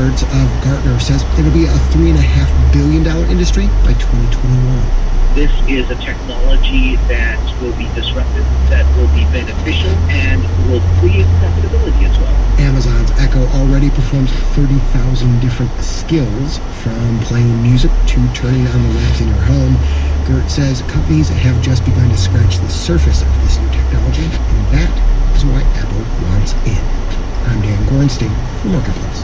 Edwards of Gartner says it'll be a $3.5 billion industry by 2021. This is a technology that will be disruptive, that will be beneficial, and will create profitability as well. Amazon's Echo already performs 30,000 different skills, from playing music to turning on the lights in your home. Gert says companies have just begun to scratch the surface of this new technology, and that is why Apple wants in. I'm Dan Gorenstein for Marketplace.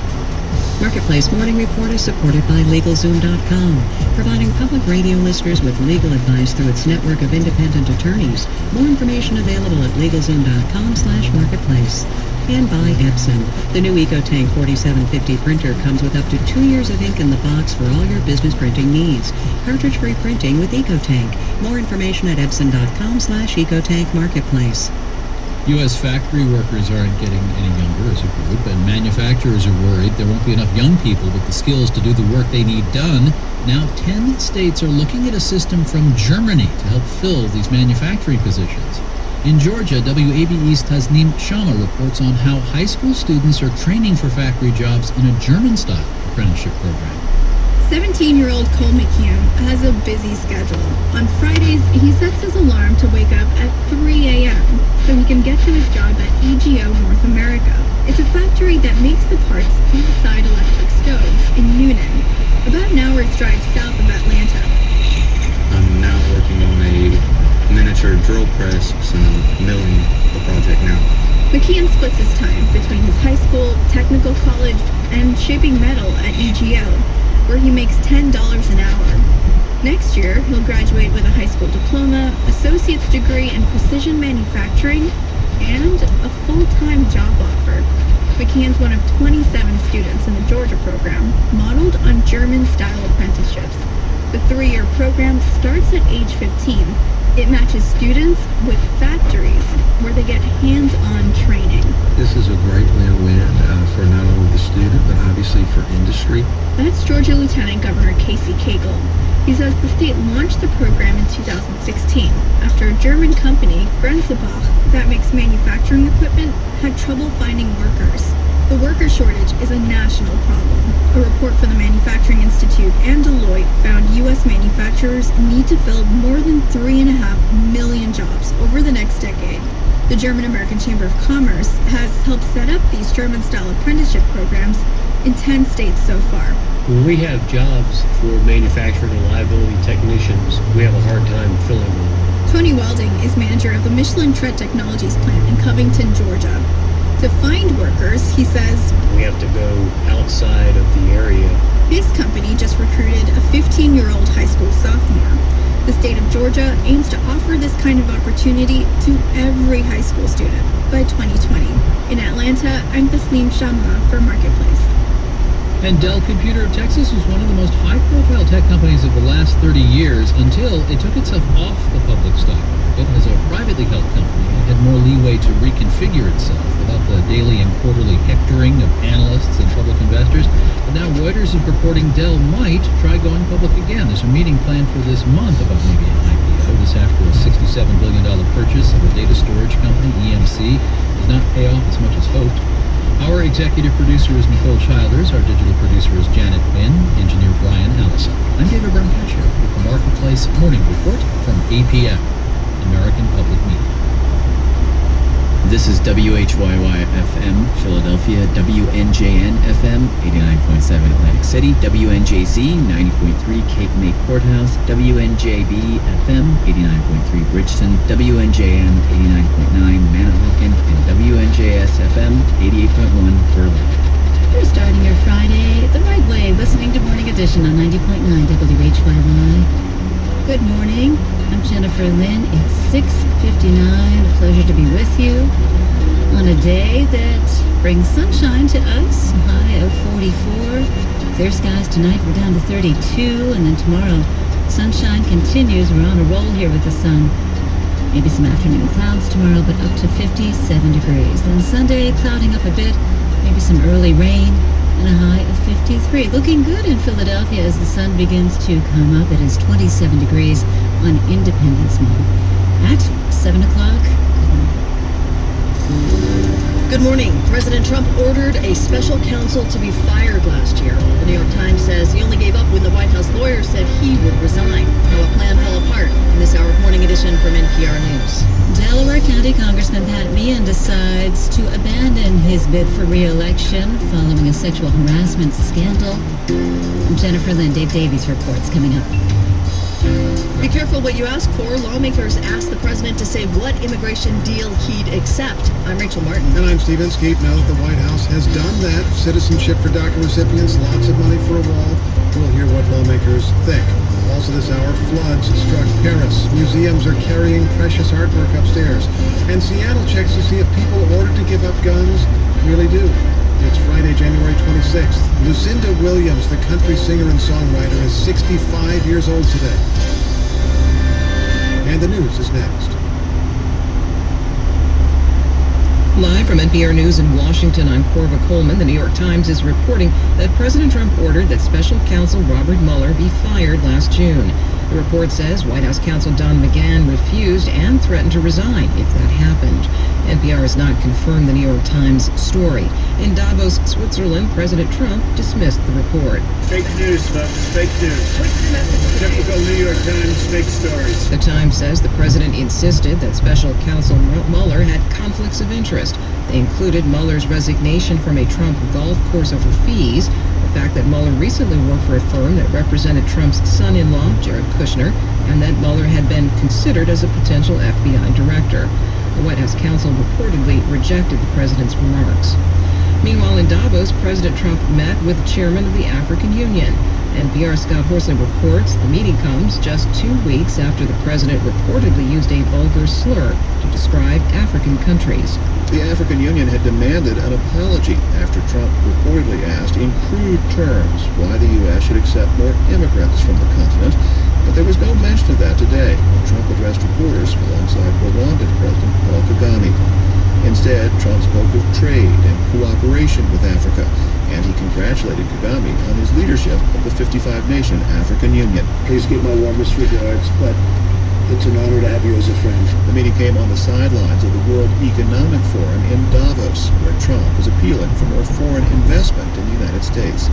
Marketplace Morning Report is supported by LegalZoom.com, providing public radio listeners with legal advice through its network of independent attorneys. More information available at LegalZoom.com/marketplace. And by Epson. The new EcoTank 4750 printer comes with up to 2 years of ink in the box for all your business printing needs. Cartridge-free printing with EcoTank. More information at Epson.com/EcoTankMarketplace. U.S. factory workers aren't getting any younger as a group, and manufacturers are worried there won't be enough young people with the skills to do the work they need done. Now 10 states are looking at a system from Germany to help fill these manufacturing positions. In Georgia, WABE's Tasneem Shama reports on how high school students are training for factory jobs in a German-style apprenticeship program. 17-year-old Cole McKeon has a busy schedule. On Fridays, he sets his alarm to wake up at 3 a.m. so he can get to his job at EGO North America. It's a factory that makes the parts inside electric stoves in Newnan, about an hour's drive south of Atlanta. I'm now working on a miniature drill press, so I'm milling the project now. McKeon splits his time between his high school, technical college, and shaping metal at EGO, where he makes $10 an hour. Next year, he'll graduate with a high school diploma, associate's degree in precision manufacturing, and a full-time job offer. McKeon's one of 27 students in the Georgia program, modeled on German-style apprenticeships. The 3-year program starts at age 15. It matches students with factories where they get hands-on training. This is a great win-win for not only the student, but obviously for industry. That's Georgia Lieutenant Governor Casey Cagle. He says the state launched the program in 2016 after a German company, Grenzebach, that makes manufacturing equipment, had trouble finding workers. The worker shortage is a national problem. A report from the Manufacturing Institute and Deloitte found U.S. manufacturers need to fill more than 3.5 million jobs over the next decade. The German-American Chamber of Commerce has helped set up these German-style apprenticeship programs in 10 states so far. When we have jobs for manufacturing and reliability technicians, we have a hard time filling them. Tony Welding is manager of the Michelin Tread Technologies plant in Covington, Georgia. To find workers, he says, we have to go outside of the area. His company just recruited a 15-year-old high school sophomore. The state of Georgia aims to offer this kind of opportunity to every high school student by 2020. In Atlanta, I'm Tasneem Shama for Marketplace. And Dell Computer of Texas was one of the most high-profile tech companies of the last 30 years until it took itself off the public stock market as a privately held company. It had more leeway to reconfigure itself without the daily and quarterly hectoring of analysts and public investors. But now Reuters is reporting Dell might try going public again. There's a meeting planned for this month about maybe an IPO. This after a $67 billion purchase of a data storage company, EMC, does not pay off as much as hoped. Our executive producer is Nicole Childers. Our digital producer is Janet Wynn. Engineer Brian Allison. I'm David Brancaccio with the Marketplace Morning Report from APM, American Public Media. This is WHYY-FM, Philadelphia, WNJN-FM, 89.7 Atlantic City, WNJZ, 90.3 Cape May Courthouse, WNJB-FM, 89.3 Bridgeton, WNJM, 89.9 Manahawkin, and WNJS-FM, 88.1 Berlin. You're starting your Friday the right way, listening to Morning Edition on 90.9 WHYY. Good morning. I'm Jennifer Lynn. It's 6:59. A pleasure to be with you on a day that brings sunshine to us. A high of 44. Clear skies tonight. We're down to 32. And then tomorrow, sunshine continues. We're on a roll here with the sun. Maybe some afternoon clouds tomorrow, but up to 57 degrees. Then Sunday, clouding up a bit. Maybe some early rain. And a high of 53. Looking good in Philadelphia as the sun begins to come up. It is 27 degrees on Independence Mall. At 7 o'clock. Good morning. President Trump ordered a special counsel to be fired last year. The New York Times says he only gave up when the White House lawyer said he would resign. How a plan fell apart in this hour of Morning Edition from NPR News. Delaware County Congressman Pat Meehan decides to abandon his bid for re-election following a sexual harassment scandal. I'm Jennifer Lynn. Dave Davies reports coming up. Be careful what you ask for. Lawmakers asked the president to say what immigration deal he'd accept. I'm Rachel Martin. And I'm Steve Inskeep. Now that the White House has done that, citizenship for DACA recipients, lots of money for a wall. We'll hear what lawmakers think. Also this hour, floods struck Paris. Museums are carrying precious artwork upstairs. And Seattle checks to see if people ordered to give up guns really do. It's Friday, January 26th. Lucinda Williams, the country singer and songwriter, is 65 years old today. And the news is next. Live from NPR News in Washington, I'm Corva Coleman. The New York Times is reporting that President Trump ordered that special counsel Robert Mueller be fired last June. The report says White House counsel Don McGahn refused and threatened to resign if that happened. NPR has not confirmed the New York Times story. In Davos, Switzerland, President Trump dismissed the report. Fake news, folks. Fake news. What's the message today? Typical New York Times fake stories. The Times says the president insisted that special counsel Mueller had conflicts of interest. They included Mueller's resignation from a Trump golf course over fees, the fact that Mueller recently worked for a firm that represented Trump's son-in-law, Jared Kushner, and that Mueller had been considered as a potential FBI director. The White House counsel reportedly rejected the president's remarks. Meanwhile, in Davos, President Trump met with the chairman of the African Union. NPR's Scott Horsley reports the meeting comes just 2 weeks after the president reportedly used a vulgar slur to describe African countries. The African Union had demanded an apology after Trump reportedly asked in crude terms why the U.S. should accept more immigrants from the continent. But there was no mention of that today when Trump addressed reporters alongside Rwandan President Paul Kagame. Instead, Trump spoke of trade and cooperation with Africa, and he congratulated Kagame on his leadership of the 55-nation African Union. Please give my warmest regards, but it's an honor to have you as a friend. The meeting came on the sidelines of the World Economic Forum in Davos, where Trump was appealing for more foreign investment in the United States.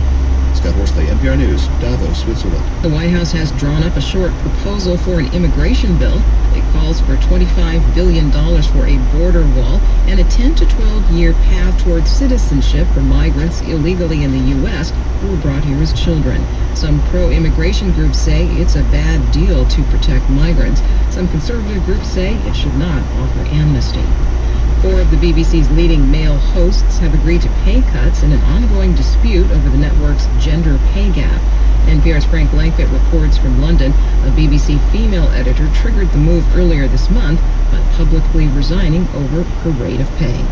Scott Horsley, NPR News, Davos, Switzerland. The White House has drawn up a short proposal for an immigration bill. It calls for $25 billion for a border wall and a 10 to 12-year path towards citizenship for migrants illegally in the U.S. who were brought here as children. Some pro-immigration groups say it's a bad deal to protect migrants. Some conservative groups say it should not offer amnesty. 4 of the BBC's leading male hosts have agreed to pay cuts in an ongoing dispute over the network's gender pay gap. NPR's Frank Langfitt reports from London. A BBC female editor triggered the move earlier this month by publicly resigning over her rate of pay.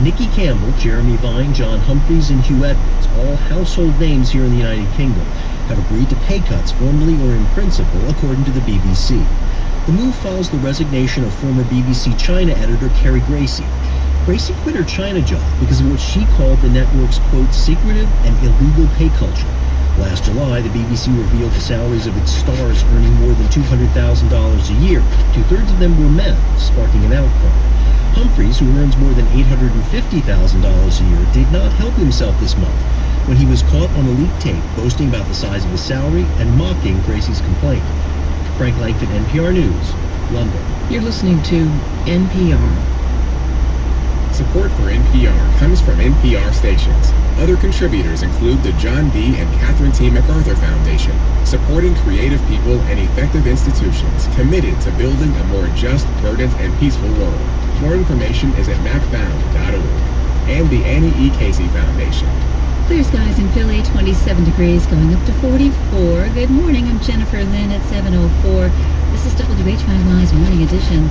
Nikki Campbell, Jeremy Vine, John Humphreys, and Hugh Edwards, all household names here in the United Kingdom, have agreed to pay cuts formally or in principle, according to the BBC. The move follows the resignation of former BBC China editor Carrie Gracie. Gracie quit her China job because of what she called the network's, quote, secretive and illegal pay culture. Last July, the BBC revealed the salaries of its stars earning more than $200,000 a year. 2/3 of them were men, sparking an outcry. Humphreys, who earns more than $850,000 a year, did not help himself this month when he was caught on a leaked tape boasting about the size of his salary and mocking Gracie's complaint. Frank Langford, NPR News, London. You're listening to NPR. Support for NPR comes from NPR stations. Other contributors include the John B. and Catherine T. MacArthur Foundation, supporting creative people and effective institutions committed to building a more just, verdant, and peaceful world. More information is at macfound.org. And the Annie E. Casey Foundation. Clear skies in Philly, 27 degrees, going up to 44. Good morning, I'm Jennifer Lynn at 7:04. This is WHYY's Morning Edition.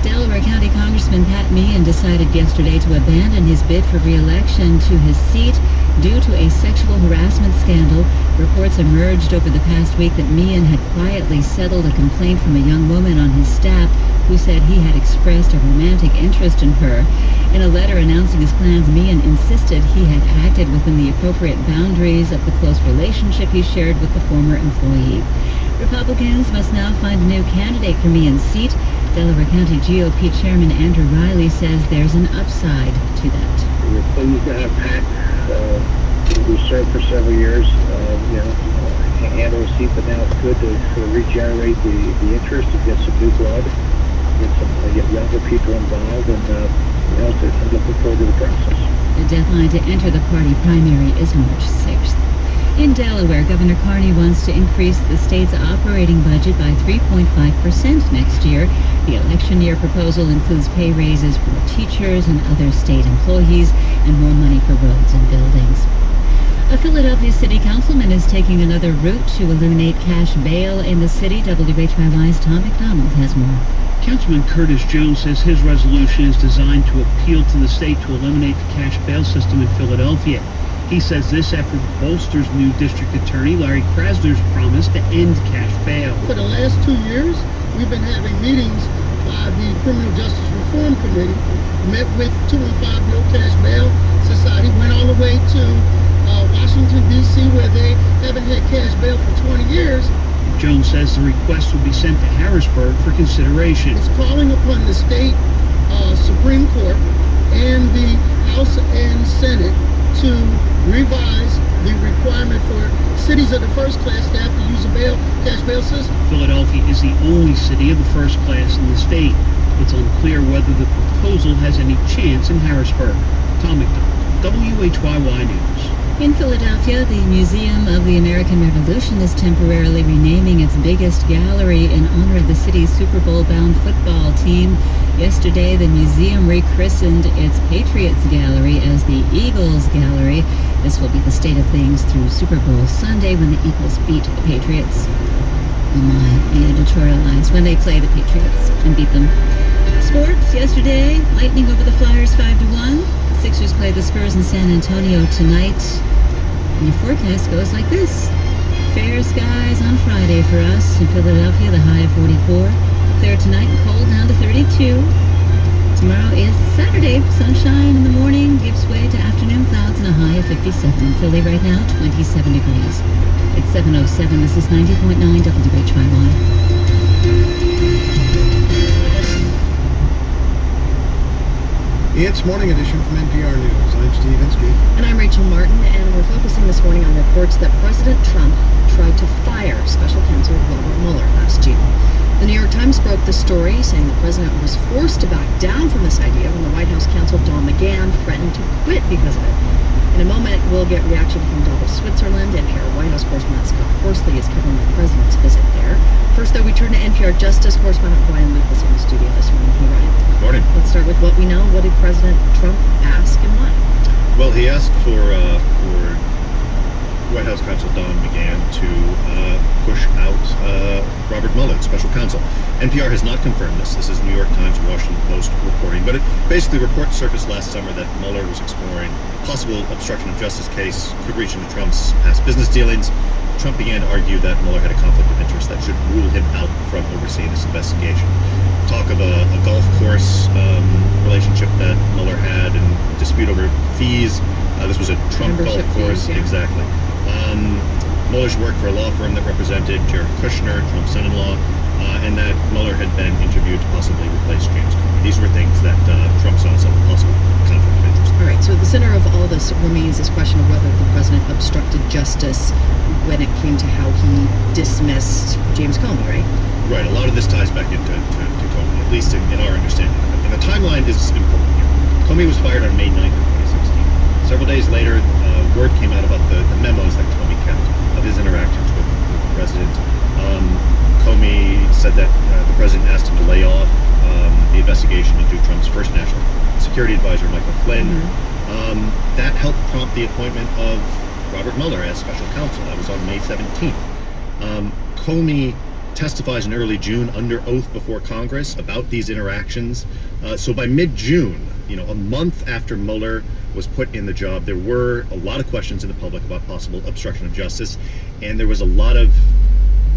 Delaware County Congressman Pat Meehan decided yesterday to abandon his bid for re-election to his seat due to a sexual harassment scandal. Reports emerged over the past week that Meehan had quietly settled a complaint from a young woman on his staff who said he had expressed a romantic interest in her. In a letter announcing his plans, Meehan insisted he had acted within the appropriate boundaries of the close relationship he shared with the former employee. Republicans must now find a new candidate for Meehan's seat. Delaware County GOP Chairman Andrew Riley says there's an upside to that. pleased to have Pat, who served for several years, handle a seat, but now it's good to sort of regenerate the interest, to get some new blood, get younger people involved, and I'm looking forward to the process. The deadline to enter the party primary is March 6th. In Delaware, Governor Carney wants to increase the state's operating budget by 3.5% next year. The election year proposal includes pay raises for teachers and other state employees and more money for roads and buildings. A Philadelphia city councilman is taking another route to eliminate cash bail in the city. WHYY's Tom McDonald has more. Councilman Curtis Jones says his resolution is designed to appeal to the state to eliminate the cash bail system in Philadelphia. He says this after Bolster's new district attorney, Larry Krasner's promise to end cash bail. For the last 2 years, we've been having meetings by the Criminal Justice Reform Committee, met with 2 and 5 No Cash Bail Society, went all the way to Washington, D.C., where they haven't had cash bail for 20 years. Jones says the request will be sent to Harrisburg for consideration. It's calling upon the state Supreme Court and the House and Senate to revise the requirement for cities of the first class to have to use a cash bail system. Philadelphia is the only city of the first class in the state. It's unclear whether the proposal has any chance in Harrisburg. Tom McDonald, WHYY News. In Philadelphia, the Museum of the American Revolution is temporarily renaming its biggest gallery in honor of the city's Super Bowl-bound football team. Yesterday, the museum rechristened its Patriots Gallery as the Eagles Gallery. This will be the state of things through Super Bowl Sunday when the Eagles beat the Patriots. Oh my, the editorialized when they play the Patriots and beat them. Sports, yesterday, Lightning over the Flyers 5-1. The Sixers play the Spurs in San Antonio tonight. And your forecast goes like this. Fair skies on Friday for us. In Philadelphia, the high of 44. Clear tonight and cold down to 32. Tomorrow is Saturday. Sunshine in the morning gives way to afternoon clouds and a high of 57. Philly right now, 27 degrees. It's 7:07. This is 90.9 WHYY. It's Morning Edition from NPR News. I'm Steve Inskeep. And I'm Rachel Martin, and we're focusing this morning on reports that President Trump tried to fire special counsel Robert Mueller last year. The New York Times broke the story, saying the president was forced to back down from this idea when the White House counsel Don McGahn threatened to quit because of it. In a moment, we'll get reaction from Davos, Switzerland. NPR White House correspondent Scott Horsley is covering the president's visit there. First, though, we turn to NPR Justice correspondent Ryan Lucas in the studio this morning. Hey, Ryan. Good morning. Let's start with what we know. What did President Trump ask and why? Well, he asked for White House counsel Don McGahn to push out Robert Mueller, special counsel. NPR has not confirmed this. This is New York Times, Washington Post reporting. But basically, reports surfaced last summer that Mueller was exploring a possible obstruction of justice case, could reach into Trump's past business dealings. Trump began to argue that Mueller had a conflict of interest that should rule him out from overseeing this investigation. Talk of a golf course relationship that Mueller had and dispute over fees. This was a Trump golf course. Yeah. Exactly. Mueller's worked for a law firm that represented Jared Kushner, Trump's son-in-law, and that Mueller had been interviewed to possibly replace James Comey. These were things that Trump saw as a possible conflict of interest. All right, so at the center of all this remains this question of whether the president obstructed justice when it came to how he dismissed James Comey, right? Right, a lot of this ties back into Comey, at least in our understanding of it. And the timeline is important here. Comey was fired on May 9th of 2016. Several days later, word came out about the memos that Comey kept of his interactions with the president. Comey said that the president asked him to lay off the investigation into Trump's first national security advisor, Michael Flynn. Mm-hmm. That helped prompt the appointment of Robert Mueller as special counsel. That was on May 17th. Comey testifies in early June under oath before Congress about these interactions. So by mid-June, a month after Mueller was put in the job, there were a lot of questions in the public about possible obstruction of justice, and there was a lot of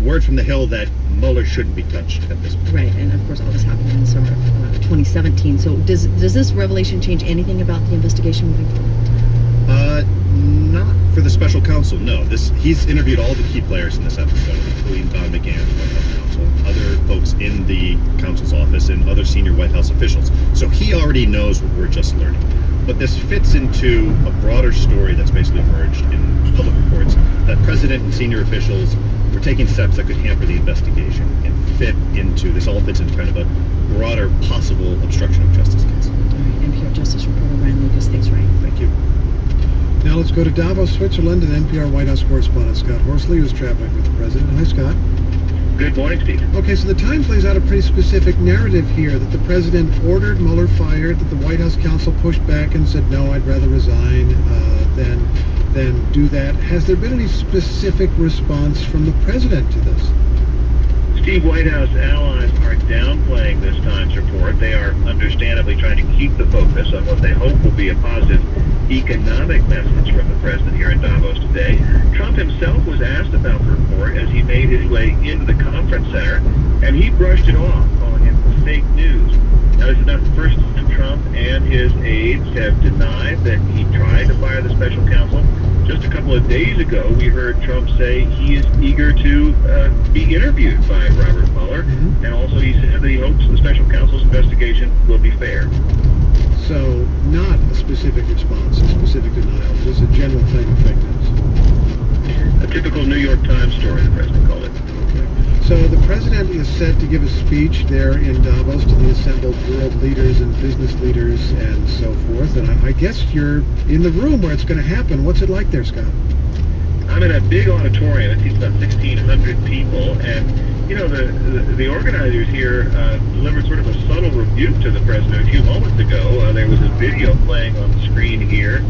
word from the Hill that Mueller shouldn't be touched at this point. Right, and of course all this happened in the summer of 2017. So does this revelation change anything about the investigation moving forward? Not for the special counsel, no. He's interviewed all the key players in this episode, including Don McGahn, White House counsel, other folks in the counsel's office, and other senior White House officials. So he already knows what we're just learning. But this fits into a broader story that's basically emerged in public reports that President and senior officials were taking steps that could hamper the investigation and this all fits into kind of a broader possible obstruction of justice case. All right, NPR Justice reporter Ryan Lucas, thanks, Ryan. Thank you. Now let's go to Davos, Switzerland, and NPR White House correspondent Scott Horsley, who's traveling with the president. Hi, Scott. Good morning, Steve. Okay, so the Times lays out a pretty specific narrative here that the president ordered Mueller fired, that the White House counsel pushed back and said, no, I'd rather resign than do that. Has there been any specific response from the president to this? Steve, White House allies are downplaying this Times report. They are understandably trying to keep the focus on what they hope will be a positive economic message from the president here in Davos today. Trump himself was asked about the report as he made his way into the conference center, and he brushed it off, calling it fake news. Now, this is not the first time Trump and his aides have denied that he tried to fire the special counsel. Just a couple of days ago, we heard Trump say he is eager to be interviewed by Robert Mueller, and also he said that he hopes the special counsel's investigation will be fair. So, not a specific response, a specific denial, just a general claim of fake news. A typical New York Times story, the president called it. Okay. So the president is set to give a speech there in Davos to the assembled world leaders and business leaders and so forth. And I guess you're in the room where it's going to happen. What's it like there, Scott? I'm in a big auditorium. It seats about 1,600 people, and you know the organizers here delivered sort of a subtle rebuke to the president a few moments ago. There was a video playing on the screen here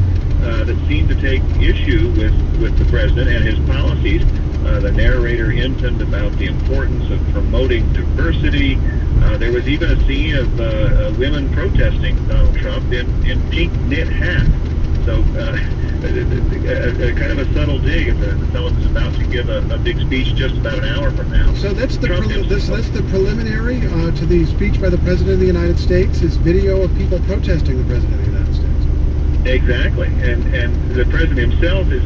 that seemed to take issue with the president and his policies. The narrator intoned about the importance of promoting diversity. There was even a scene of women protesting Donald Trump in pink knit hats. So kind of a subtle dig at someone who's about to give a big speech just about an hour from now. So that's the preliminary to the speech by the President of the United States, is video of people protesting the President of the United States. Exactly. And the President himself is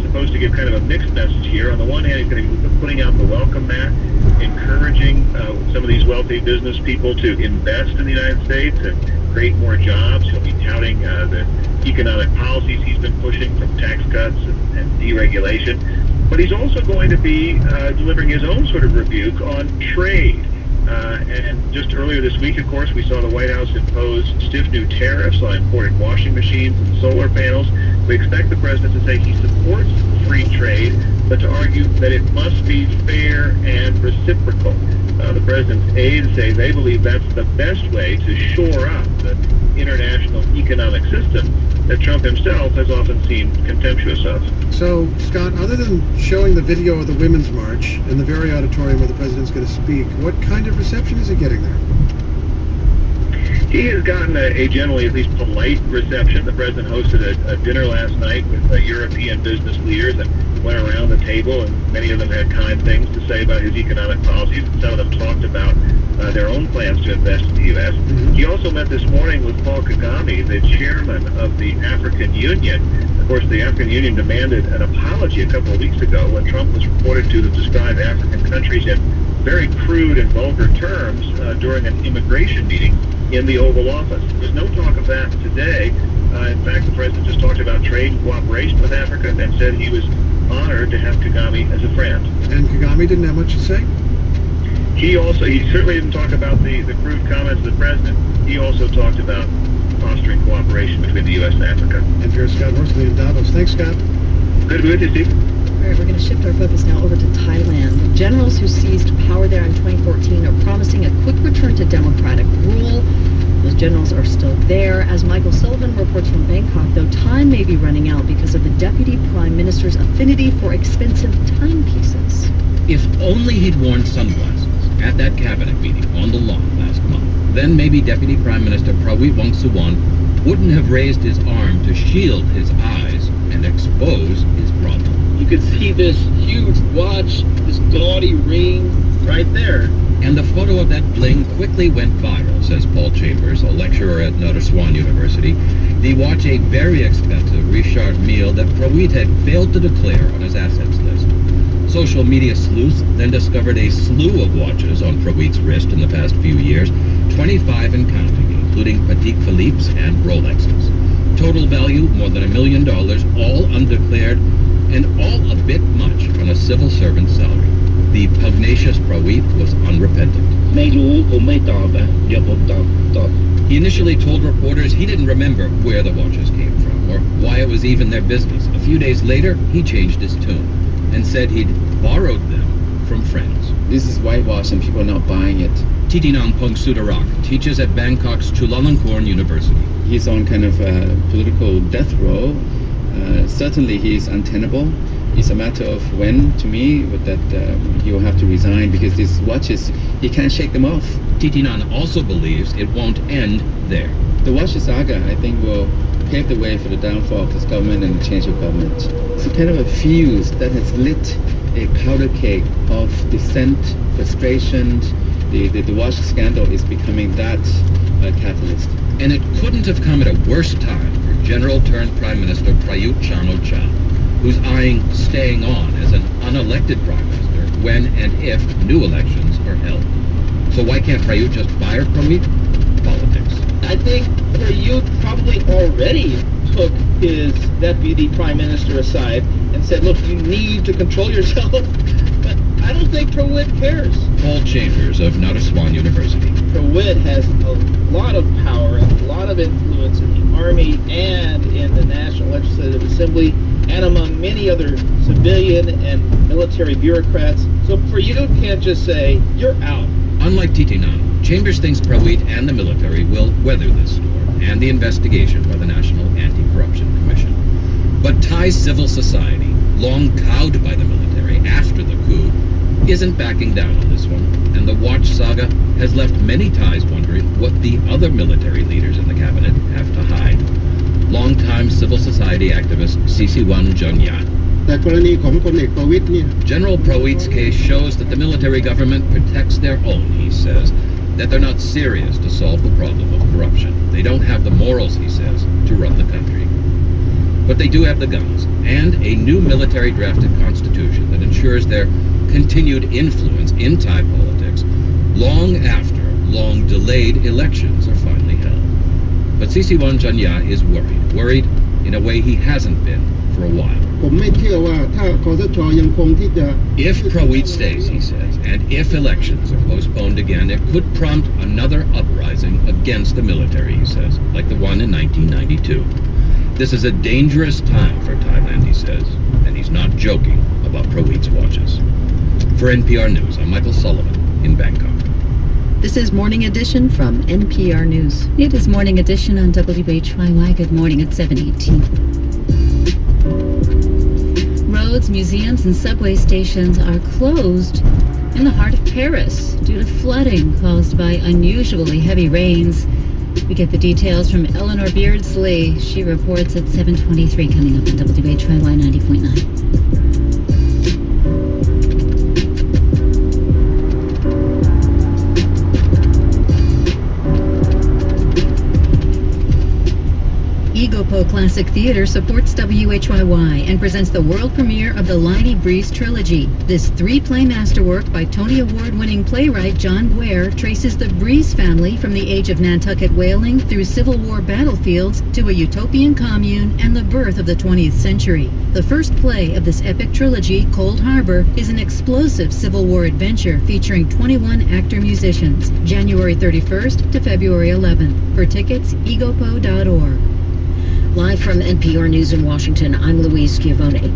supposed to give kind of a mixed message here. On the one hand, he's going to be putting out the welcome mat, encouraging some of these wealthy business people to invest in the United States and create more jobs. He'll be touting the economic policies he's been pushing, from tax cuts and deregulation. But he's also going to be delivering his own sort of rebuke on trade. And just earlier this week, of course, we saw the White House impose stiff new tariffs on imported washing machines and solar panels. We expect the president to say he supports free trade, but to argue that it must be fair and reciprocal. The president's aides say they believe that's the best way to shore up the international economic system that Trump himself has often seemed contemptuous of. So, Scott, other than showing the video of the Women's March in the very auditorium where the president's going to speak, what kind of reception is he getting there? He has gotten a generally at least polite reception. The president hosted a dinner last night with European business leaders and went around the table, and many of them had kind things to say about his economic policies. Some of them talked about their own plans to invest in the U.S. He also met this morning with Paul Kagame, the chairman of the African Union. Of course, the African Union demanded an apology a couple of weeks ago when Trump was reported to have described African countries in very crude and vulgar terms during an immigration meeting in the Oval Office. There's no talk of that today. In fact, the president just talked about trade and cooperation with Africa and said he was honored to have Kagame as a friend. And Kagame didn't have much to say? He certainly didn't talk about the crude comments of the president. He also talked about fostering cooperation between the U.S. and Africa. NPR's Scott Horsley in Davos. Thanks, Scott. Good to be with you, Steve. All right, we're going to shift our focus now over to Thailand. Generals who seized power there in 2014 are promising a quick return to democratic rule. Those generals are still there. As Michael Sullivan reports from Bangkok, though, time may be running out because of the deputy prime minister's affinity for expensive timepieces. If only he'd worn sunglasses at that cabinet meeting on the lawn last month, then maybe Deputy Prime Minister Prawit Wongsuwon wouldn't have raised his arm to shield his eyes and expose his problem. You could see this huge watch, this gaudy ring right there. And the photo of that bling quickly went viral, says Paul Chambers, a lecturer at Notre Dame University. The watch, a very expensive Richard Mille that Prawit had failed to declare on his assets list. Social media sleuths then discovered a slew of watches on Prawit's wrist in the past few years, 25 and counting, including Patek Philippe's and Rolexes. Total value, more than $1 million, all undeclared, and all a bit much on a civil servant's salary. The pugnacious Prawit was unrepentant. ไม่รู้ผมไม่ตอบอ่ะเดี๋ยวผมตอบ He initially told reporters he didn't remember where the watches came from or why it was even their business. A few days later, he changed his tune and said he'd borrowed them from friends. This is whitewash and people are not buying it. Titinang Pongsudarak teaches at Bangkok's Chulalongkorn University. He's on kind of a political death row. Certainly he is untenable. It's a matter of when, to me, that he will have to resign because these watches, he can't shake them off. Titinan also believes it won't end there. The watch saga, I think, will pave the way for the downfall of this government and the change of government. It's a kind of a fuse that has lit a powder cake of dissent, frustration. The watch scandal is becoming that catalyst. And it couldn't have come at a worse time for General-turned-Prime Minister Prayut Chan-o-cha, who's eyeing staying on as an unelected prime minister when and if new elections are held. So why can't Prayut just fire Prawit? Politics. I think Prayut probably already took his deputy prime minister aside and said, look, you need to control yourself. But I don't think Prawit cares. Paul Chambers of Naresuan University. Prawit has a lot of power and a lot of influence in the army and in the National Legislative Assembly and among many other civilian and military bureaucrats. So Prayut can't just say, you're out. Unlike Titinan, Chambers thinks Prawit and the military will weather this storm and the investigation by the National Anti-Corruption Commission. But Thai civil society, long cowed by the military after the coup, isn't backing down on this one, and the watch saga has left many Thais wondering what the other military leaders in the cabinet have to hide. Longtime civil society activist Sisiwan Junyat. General Prawit's case shows that the military government protects their own, he says, that they're not serious to solve the problem of corruption. They don't have the morals, he says, to run the country. But they do have the guns, and a new military drafted constitution that ensures their continued influence in Thai politics long after long-delayed elections are finally held. But Sisiwan Chanya is worried in a way he hasn't been for a while. If Prawit stays, he says, and if elections are postponed again, it could prompt another uprising against the military, he says, like the one in 1992. This is a dangerous time for Thailand, he says, and he's not joking about Prawit's watches. For NPR News, I'm Michael Sullivan in Bangkok. This is Morning Edition from NPR News. It is Morning Edition on WHYY. Good morning at 7:18. Roads, museums, and subway stations are closed in the heart of Paris due to flooding caused by unusually heavy rains. We get the details from Eleanor Beardsley. She reports at 7:23 coming up on WHYY 90.9. Egopo Classic Theater supports WHYY and presents the world premiere of the Leinie Breeze trilogy. This three-play masterwork by Tony Award-winning playwright John Guare traces the Breeze family from the age of Nantucket whaling through Civil War battlefields to a utopian commune and the birth of the 20th century. The first play of this epic trilogy, Cold Harbor, is an explosive Civil War adventure featuring 21 actor-musicians, January 31st to February 11th. For tickets, egopo.org. Live from NPR News in Washington, I'm Louise Schiavone.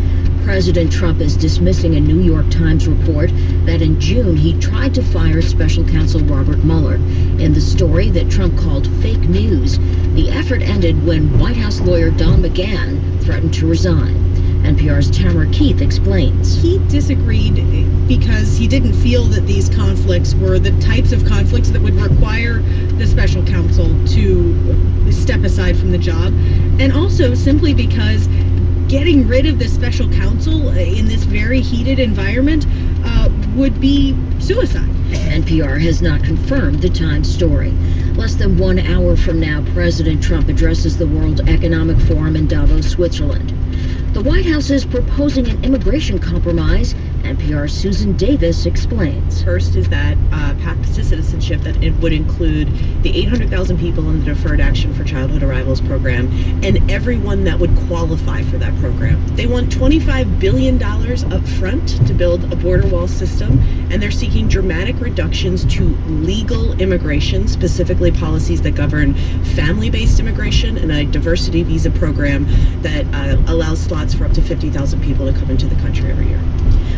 President Trump is dismissing a New York Times report that in June he tried to fire special counsel Robert Mueller. In the story that Trump called fake news, the effort ended when White House lawyer Don McGahn threatened to resign. NPR's Tamara Keith explains. He disagreed because he didn't feel that these conflicts were the types of conflicts that would require the special counsel to step aside from the job, and also simply because getting rid of the special counsel in this very heated environment would be suicide. NPR has not confirmed the Times story. Less than 1 hour from now, President Trump addresses the World Economic Forum in Davos, Switzerland. The White House is proposing an immigration compromise. NPR's Susan Davis explains. First is that path to citizenship citizenship that it would include the 800,000 people in the Deferred Action for Childhood Arrivals program and everyone that would qualify for that program. They want $25 billion up front to build a border wall system, and they're seeking dramatic reductions to legal immigration, specifically policies that govern family-based immigration and a diversity visa program that allows slots for up to 50,000 people to come into the country every year.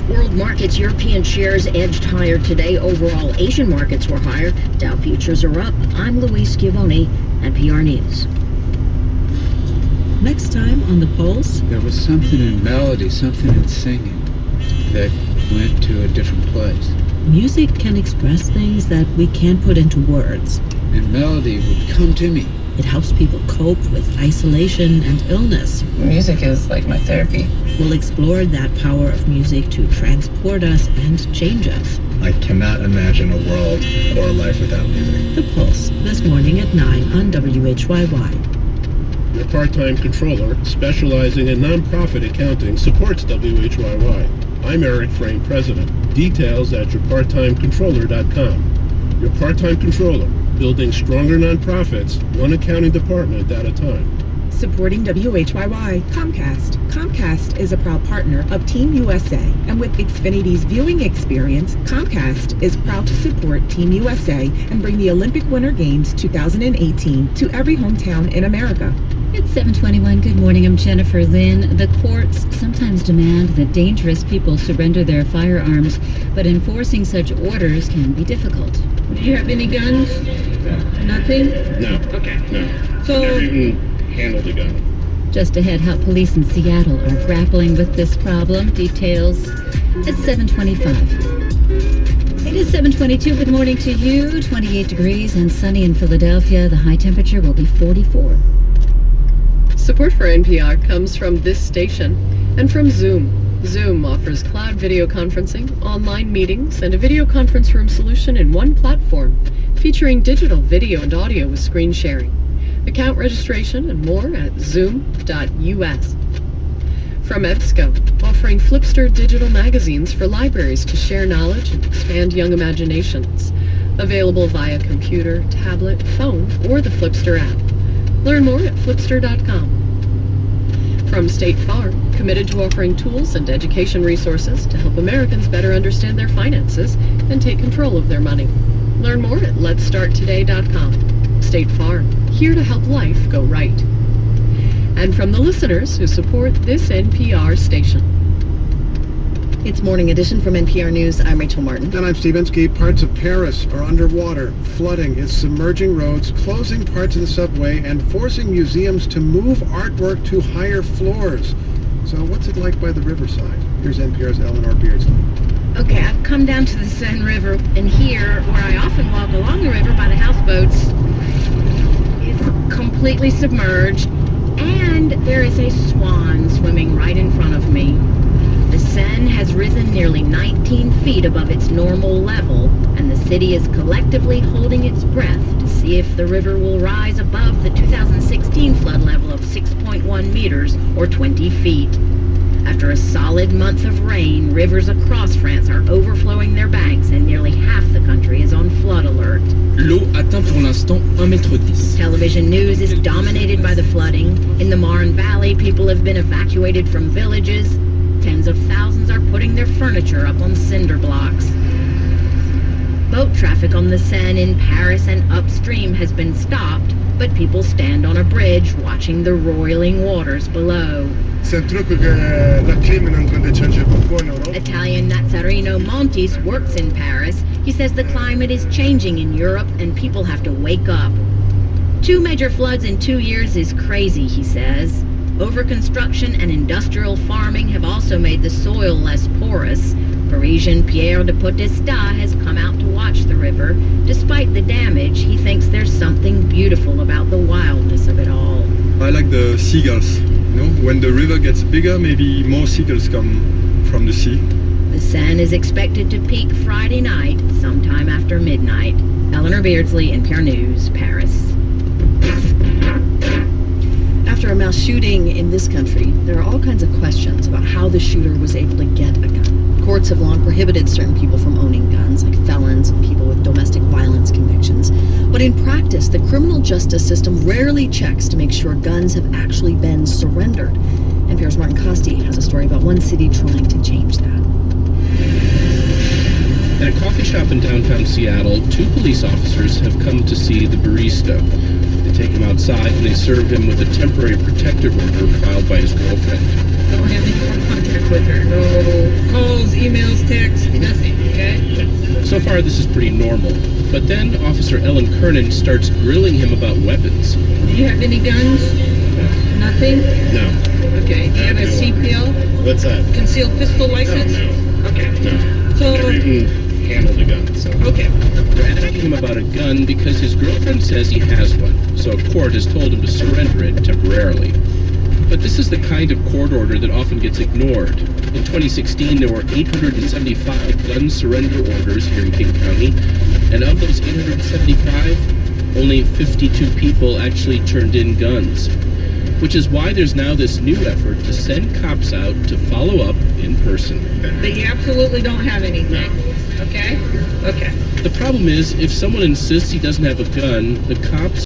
World markets, European shares edged higher today. Overall, Asian markets were higher. Dow futures are up. I'm Luis Schiavone, NPR News. Next time on The Pulse. There was something in melody, something in singing that went to a different place. Music can express things that we can't put into words. And melody would come to me. It helps people cope with isolation and illness. Music is like my therapy. We'll explore that power of music to transport us and change us. I cannot imagine a world or a life without music. The Pulse, this morning at 9 on WHYY. Your part-time controller, specializing in nonprofit accounting, supports WHYY. I'm Eric Frame, president. Details at yourparttimecontroller.com. Your Part-Time Controller, building stronger nonprofits, one accounting department at a time. Supporting WHYY, Comcast. Comcast is a proud partner of Team USA, and with Xfinity's viewing experience, Comcast is proud to support Team USA and bring the Olympic Winter Games 2018 to every hometown in America. It's 7:21. Good morning. I'm Jennifer Lynn. The courts sometimes demand that dangerous people surrender their firearms, but enforcing such orders can be difficult. Do you have any guns? Nothing? No. Okay. No. So- Never even handled a gun. Just ahead, how police in Seattle are grappling with this problem. Details at 7:25. It is 7:22. Good morning to you. 28 degrees and sunny in Philadelphia. The high temperature will be 44. Support for NPR comes from this station and from Zoom. Zoom offers cloud video conferencing, online meetings, and a video conference room solution in one platform, featuring digital video and audio with screen sharing. Account registration and more at zoom.us. From EBSCO, offering Flipster digital magazines for libraries to share knowledge and expand young imaginations. Available via computer, tablet, phone, or the Flipster app. Learn more at flipster.com. From State Farm, committed to offering tools and education resources to help Americans better understand their finances and take control of their money. Learn more at letstarttoday.com. State Farm, here to help life go right. And from the listeners who support this NPR station. It's Morning Edition from NPR News. I'm Rachel Martin. And I'm Steve Inskeep. Parts of Paris are underwater. Flooding is submerging roads, closing parts of the subway, and forcing museums to move artwork to higher floors. So what's it like by the riverside? Here's NPR's Eleanor Beardsley. Okay, I've come down to the Seine River, and here, where I often walk along the river by the houseboats, is completely submerged, and there is a swan swimming right in front of me. The Seine has risen nearly 19 feet above its normal level, and the city is collectively holding its breath to see if the river will rise above the 2016 flood level of 6.1 meters or 20 feet. After a solid month of rain, rivers across France are overflowing their banks, and nearly half the country is on flood alert. L'eau atteint pour l'instant 1,10 m. Television news is dominated by the flooding. In the Marne Valley, people have been evacuated from villages. Tens of thousands are putting their furniture up on cinder blocks. Boat traffic on the Seine in Paris and upstream has been stopped, but people stand on a bridge watching the roiling waters below. Italian Nazzareno Montis works in Paris. He says the climate is changing in Europe and people have to wake up. 2 major floods in 2 years is crazy, he says. Overconstruction and industrial farming have also made the soil less porous. Parisian Pierre de Potesta has come out to watch the river. Despite the damage, he thinks there's something beautiful about the wildness of it all. I like the seagulls. You know, when the river gets bigger, maybe more seagulls come from the sea. The Seine is expected to peak Friday night, sometime after midnight. Eleanor Beardsley, NPR News, Paris. After a mass shooting in this country, there are all kinds of questions about how the shooter was able to get a gun. Courts have long prohibited certain people from owning guns, like felons and people with domestic violence convictions. But in practice, the criminal justice system rarely checks to make sure guns have actually been surrendered. NPR's Martin Costi has a story about one city trying to change that. At a coffee shop in downtown Seattle, 2 police officers have come to see the barista. They take him outside and they serve him with a temporary protective order filed by his girlfriend. Don't have any more contact with her. No calls, emails, texts, nothing, okay? So far, this is pretty normal. But then Officer Ellen Kernan starts grilling him about weapons. Do you have any guns? Nothing? No. Okay. Do you have a CPL? What's that? Concealed pistol license? No. Okay. No. So, Never even handled a gun, so. okay. They're asking him about a gun because his girlfriend says he has one, so a court has told him to surrender it temporarily. But this is the kind of court order that often gets ignored. In 2016, there were 875 gun surrender orders here in King County, and of those 875, only 52 people actually turned in guns. Which is why there's now this new effort to send cops out to follow up in person. But you absolutely don't have anything, okay? Okay. The problem is, if someone insists he doesn't have a gun, the cops